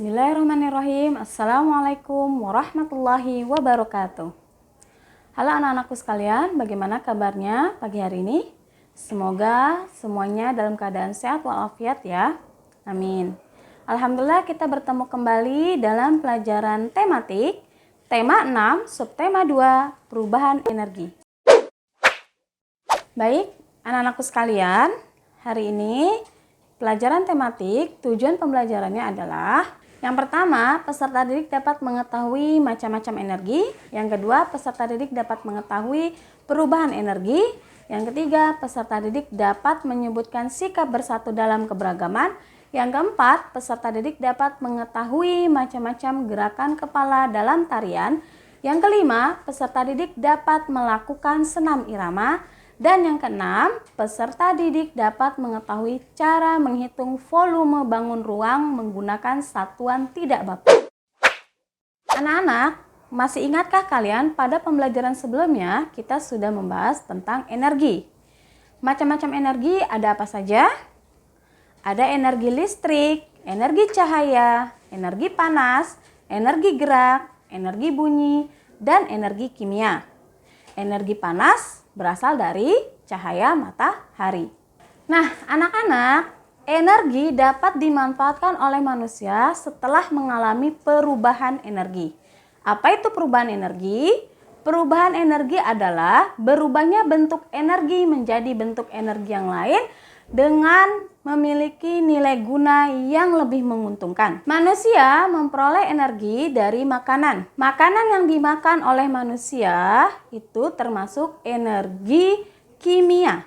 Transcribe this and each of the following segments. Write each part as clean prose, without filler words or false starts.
Bismillahirrahmanirrahim. Assalamualaikum warahmatullahi wabarakatuh. Halo anak-anakku sekalian, bagaimana kabarnya pagi hari ini? Semoga semuanya dalam keadaan sehat walafiat ya. Amin. Alhamdulillah kita bertemu kembali dalam pelajaran tematik, tema 6, subtema 2, perubahan energi. Baik, anak-anakku sekalian, hari ini pelajaran tematik, tujuan pembelajarannya adalah yang pertama, peserta didik dapat mengetahui macam-macam energi. Yang kedua, peserta didik dapat mengetahui perubahan energi. Yang ketiga, peserta didik dapat menyebutkan sikap bersatu dalam keberagaman. Yang keempat, peserta didik dapat mengetahui macam-macam gerakan kepala dalam tarian. Yang kelima, peserta didik dapat melakukan senam irama. Dan yang keenam, peserta didik dapat mengetahui cara menghitung volume bangun ruang menggunakan satuan tidak baku. Anak-anak, masih ingatkah kalian pada pembelajaran sebelumnya kita sudah membahas tentang energi? Macam-macam energi ada apa saja? Ada energi listrik, energi cahaya, energi panas, energi gerak, energi bunyi, dan energi kimia. Energi panas berasal dari cahaya matahari. Nah, anak-anak, energi dapat dimanfaatkan oleh manusia setelah mengalami perubahan energi. Apa itu perubahan energi? Perubahan energi adalah berubahnya bentuk energi menjadi bentuk energi yang lain dengan memiliki nilai guna yang lebih menguntungkan. Manusia memperoleh energi dari makanan. Makanan yang dimakan oleh manusia itu termasuk energi kimia.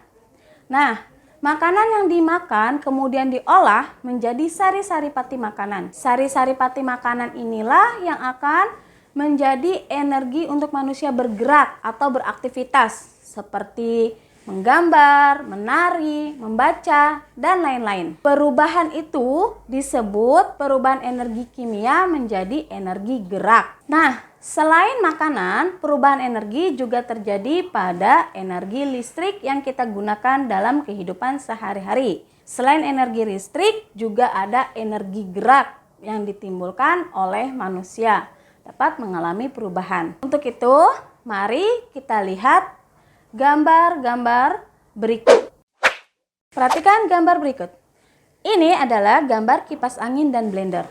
Nah, makanan yang dimakan kemudian diolah menjadi sari-sari pati makanan. Sari-sari pati makanan inilah yang akan menjadi energi untuk manusia bergerak atau beraktivitas seperti menggambar, menari, membaca, dan lain-lain. Perubahan itu disebut perubahan energi kimia menjadi energi gerak. Nah, selain makanan, perubahan energi juga terjadi pada energi listrik yang kita gunakan dalam kehidupan sehari-hari. Selain energi listrik, juga ada energi gerak yang ditimbulkan oleh manusia dapat mengalami perubahan. Untuk itu, mari kita lihat gambar-gambar berikut. Perhatikan gambar berikut. Ini adalah gambar kipas angin dan blender.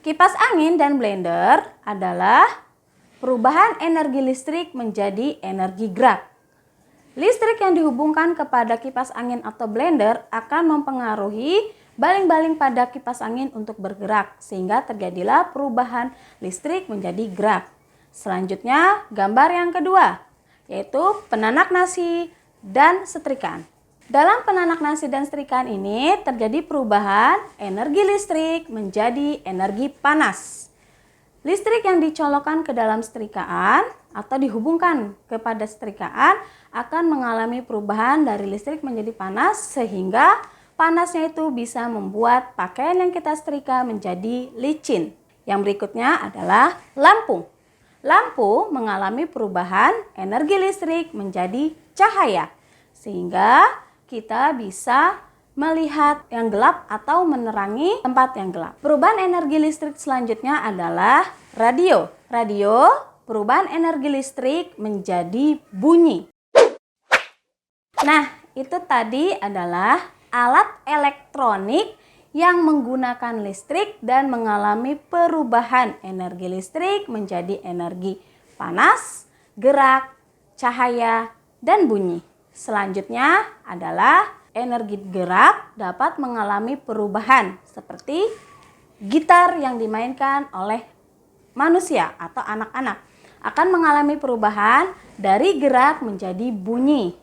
Kipas angin dan blender adalah perubahan energi listrik menjadi energi gerak. Listrik yang dihubungkan kepada kipas angin atau blender akan mempengaruhi baling-baling pada kipas angin untuk bergerak, sehingga terjadilah perubahan listrik menjadi gerak. Selanjutnya, gambar yang kedua, yaitu penanak nasi dan setrikaan. Dalam penanak nasi dan setrikaan ini terjadi perubahan energi listrik menjadi energi panas. Listrik yang dicolokkan ke dalam setrikaan atau dihubungkan kepada setrikaan akan mengalami perubahan dari listrik menjadi panas, sehingga panasnya itu bisa membuat pakaian yang kita setrika menjadi licin. Yang berikutnya adalah lampu. Lampu mengalami perubahan energi listrik menjadi cahaya, sehingga kita bisa melihat yang gelap atau menerangi tempat yang gelap. Perubahan energi listrik selanjutnya adalah radio. Radio, perubahan energi listrik menjadi bunyi. Nah, itu tadi adalah alat elektronik yang menggunakan listrik dan mengalami perubahan energi listrik menjadi energi panas, gerak, cahaya, dan bunyi. Selanjutnya adalah energi gerak dapat mengalami perubahan seperti gitar yang dimainkan oleh manusia atau anak-anak akan mengalami perubahan dari gerak menjadi bunyi.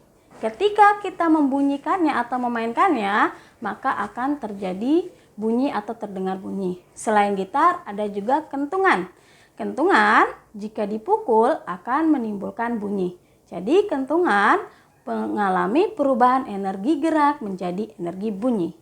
Ketika kita membunyikannya atau memainkannya, maka akan terjadi bunyi atau terdengar bunyi. Selain gitar, ada juga kentungan. Kentungan jika dipukul akan menimbulkan bunyi. Jadi kentungan mengalami perubahan energi gerak menjadi energi bunyi.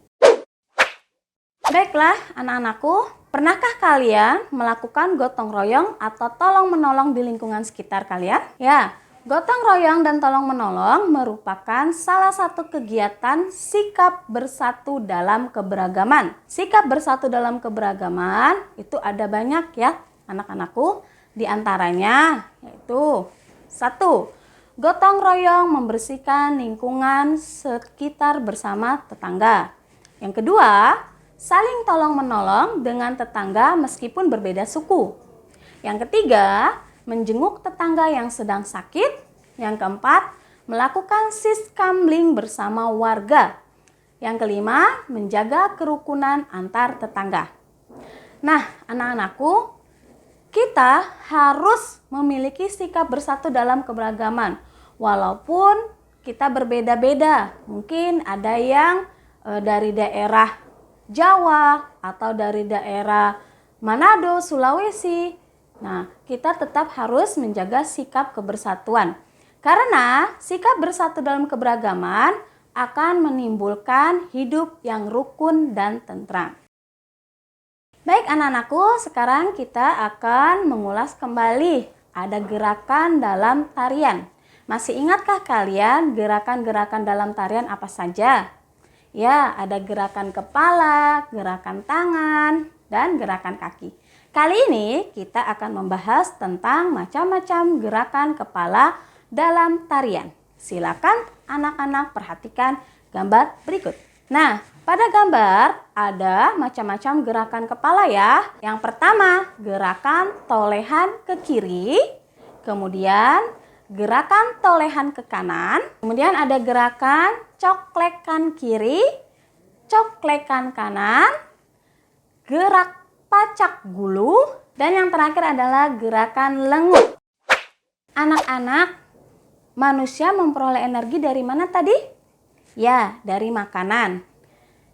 Baiklah anak-anakku, pernahkah kalian melakukan gotong royong atau tolong menolong di lingkungan sekitar kalian? Ya, Gotong royong dan tolong-menolong merupakan salah satu kegiatan sikap bersatu dalam keberagaman. Sikap bersatu dalam keberagaman itu ada banyak ya anak-anakku. Di antaranya yaitu 1. Gotong royong membersihkan lingkungan sekitar bersama tetangga. Yang kedua, saling tolong-menolong dengan tetangga meskipun berbeda suku. Yang ketiga, menjenguk tetangga yang sedang sakit. Yang keempat, melakukan siskamling bersama warga. Yang kelima, menjaga kerukunan antar tetangga. Nah, anak-anakku, kita harus memiliki sikap bersatu dalam keberagaman. Walaupun kita berbeda-beda. Mungkin ada yang dari daerah Jawa atau dari daerah Manado, Sulawesi. Nah, kita tetap harus menjaga sikap kebersatuan. Karena sikap bersatu dalam keberagaman akan menimbulkan hidup yang rukun dan tentram. Baik anak-anakku, sekarang kita akan mengulas kembali ada gerakan dalam tarian. Masih ingatkah kalian gerakan-gerakan dalam tarian apa saja? Ya, ada gerakan kepala, gerakan tangan, dan gerakan kaki. Kali ini kita akan membahas tentang macam-macam gerakan kepala dalam tarian. Silakan anak-anak perhatikan gambar berikut. Nah, pada gambar ada macam-macam gerakan kepala ya. Yang pertama, gerakan tolehan ke kiri. Kemudian gerakan tolehan ke kanan. Kemudian ada gerakan coklekan kiri, coklekan kanan, gerak pacak gulu, dan yang terakhir adalah gerakan lengut. Anak-anak, manusia memperoleh energi dari mana tadi? Ya, dari makanan.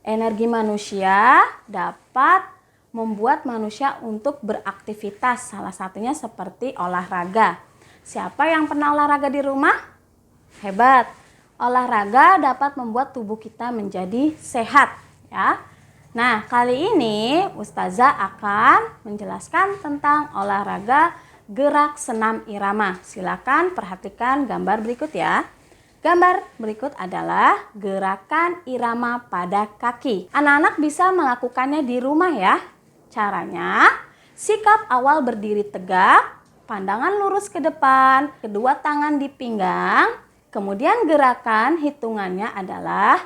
Energi manusia dapat membuat manusia untuk beraktivitas, salah satunya seperti olahraga. Siapa yang pernah olahraga di rumah? Hebat. Olahraga dapat membuat tubuh kita menjadi sehat, ya. Nah, kali ini Ustazah akan menjelaskan tentang olahraga gerak senam irama. Silakan perhatikan gambar berikut ya. Gambar berikut adalah gerakan irama pada kaki. Anak-anak bisa melakukannya di rumah ya. Caranya, sikap awal berdiri tegak, pandangan lurus ke depan, kedua tangan di pinggang. Kemudian gerakan hitungannya adalah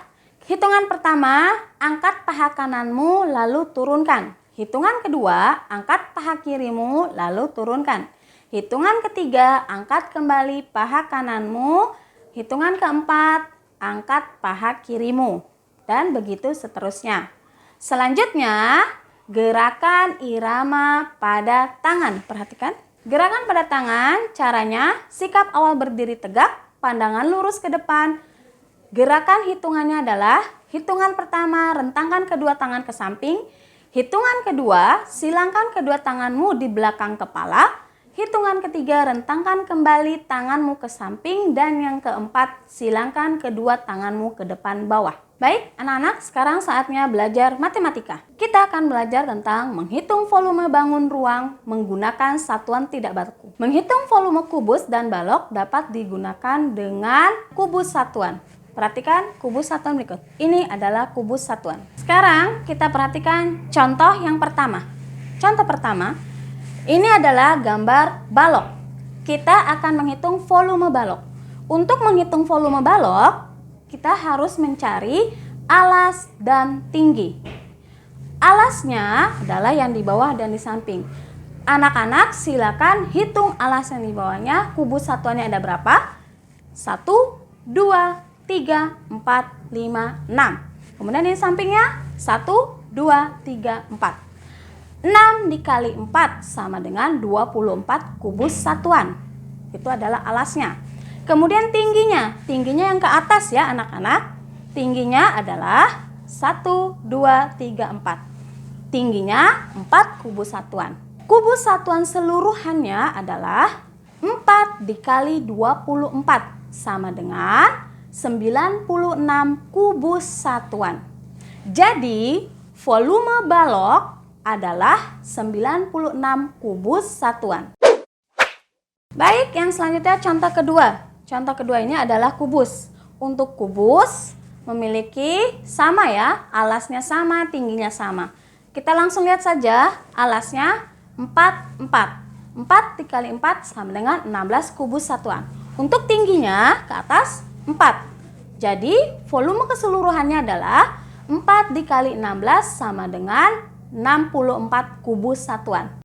hitungan pertama, angkat paha kananmu lalu turunkan. Hitungan kedua, angkat paha kirimu lalu turunkan. Hitungan ketiga, angkat kembali paha kananmu. Hitungan keempat, angkat paha kirimu. Dan begitu seterusnya. Selanjutnya, gerakan irama pada tangan. Perhatikan. Gerakan pada tangan, caranya sikap awal berdiri tegak, pandangan lurus ke depan. Gerakan hitungannya adalah hitungan pertama, rentangkan kedua tangan ke samping. Hitungan kedua, silangkan kedua tanganmu di belakang kepala. Hitungan ketiga, rentangkan kembali tanganmu ke samping. Dan yang keempat, silangkan kedua tanganmu ke depan bawah. Baik, anak-anak, sekarang saatnya belajar matematika. Kita akan belajar tentang menghitung volume bangun ruang menggunakan satuan tidak baku. Menghitung volume kubus dan balok dapat digunakan dengan kubus satuan. Perhatikan kubus satuan berikut. Ini adalah kubus satuan. Sekarang kita perhatikan contoh yang pertama. Contoh pertama, ini adalah gambar balok. Kita akan menghitung volume balok. Untuk menghitung volume balok, kita harus mencari alas dan tinggi. Alasnya adalah yang di bawah dan di samping. Anak-anak silakan hitung alas yang di bawahnya. Kubus satuannya ada berapa? 1, 2, 3, 4, 5, 6. Kemudian di sampingnya 1, 2, 3, 4. 6 dikali 4 sama dengan 24 kubus satuan. Itu adalah alasnya. Kemudian tingginya yang ke atas ya anak-anak. Tingginya adalah 1, 2, 3, 4. Tingginya 4 kubus satuan. Kubus satuan seluruhannya adalah 4 dikali 24 sama dengan 96 kubus satuan. Jadi, volume balok adalah 96 kubus satuan. Baik, yang selanjutnya contoh kedua. Contoh kedua ini adalah kubus. Untuk kubus memiliki sama ya, alasnya sama, tingginya sama. Kita langsung lihat saja, alasnya 4, 4. 4 dikali 4 sama dengan 16 kubus satuan. Untuk tingginya ke atas 4. Jadi volume keseluruhannya adalah 4 dikali 16 sama dengan 64 kubus satuan.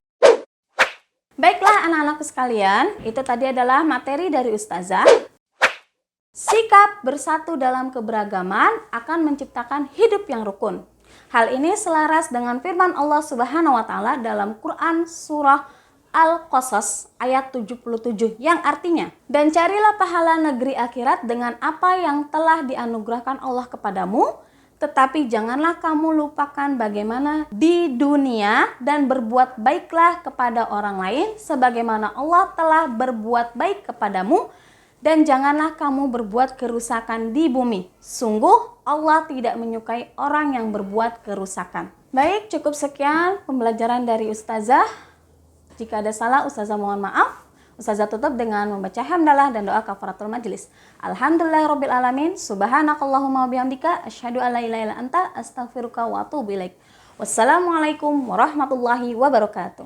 Baiklah anak-anakku sekalian, itu tadi adalah materi dari Ustazah. Sikap bersatu dalam keberagaman akan menciptakan hidup yang rukun. Hal ini selaras dengan firman Allah Subhanahu wa taala dalam Quran surah Al-Qasas ayat 77 yang artinya, "Dan carilah pahala negeri akhirat dengan apa yang telah dianugerahkan Allah kepadamu, tetapi janganlah kamu lupakan bagaimana di dunia dan berbuat baiklah kepada orang lain sebagaimana Allah telah berbuat baik kepadamu, dan janganlah kamu berbuat kerusakan di bumi. Sungguh Allah tidak menyukai orang yang berbuat kerusakan." Baik, cukup sekian pembelajaran dari Ustazah. Jika ada salah, Ustazah mohon maaf. Ustazah tutup dengan membaca hamdalah dan doa kafaratul majelis. Alhamdulillahirrabbilalamin. Subhanakallahumma wabihamdika. Asyhadu an la ilaha illa anta. Astaghfiruka wa atubu ilaik. Wassalamualaikum warahmatullahi wabarakatuh.